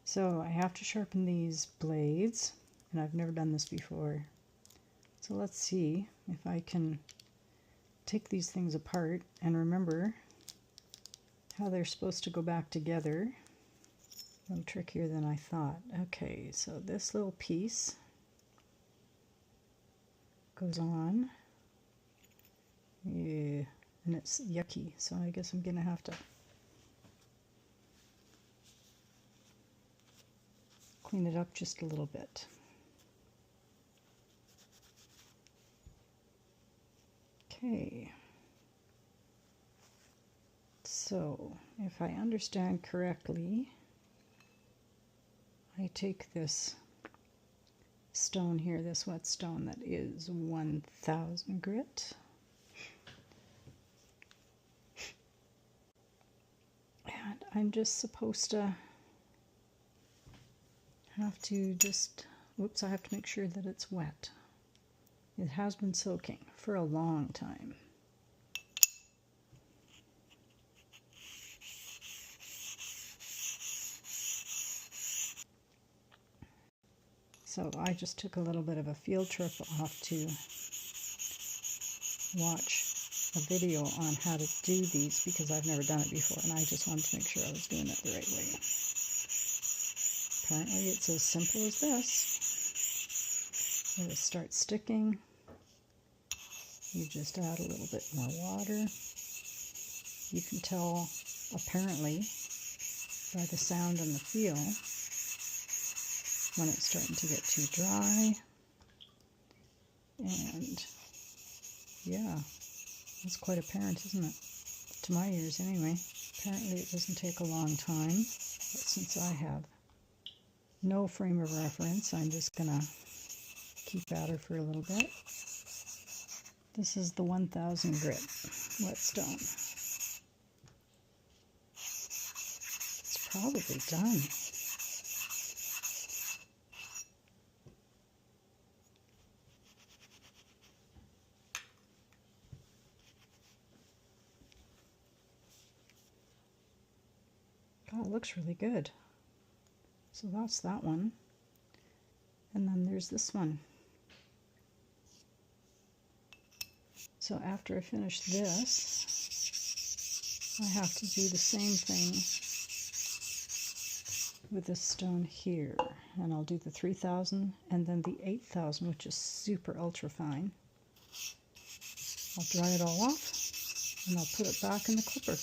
So I have to sharpen these blades, and I've never done this before. So let's see if I can take these things apart and remember how they're supposed to go back together. A little trickier than I thought. Okay, so this little piece goes on. Yeah, and it's yucky, so I guess I'm gonna have to clean it up just a little bit. Okay, so if I understand correctly, I take this stone here, this whetstone that is 1000 grit, and I'm just supposed to have to just, whoops, I have to make sure that it's wet. It has been soaking for a long time. So I just took a little bit of a field trip off to watch a video on how to do these because I've never done it before, and I just wanted to make sure I was doing it the right way. Apparently it's as simple as this. When it starts sticking, you just add a little bit more water. You can tell, apparently, by the sound and the feel, when it's starting to get too dry. And yeah, it's quite apparent, isn't it? To my ears anyway. Apparently it doesn't take a long time, but since I have no frame of reference, I'm just gonna keep at her for a little bit. This is the 1000 grit whetstone. It's probably done. Oh, it looks really good. So that's that one. And then there's this one. So after I finish this, I have to do the same thing with this stone here. And I'll do the 3000 and then the 8000, which is super ultra fine. I'll dry it all off and I'll put it back in the clipper.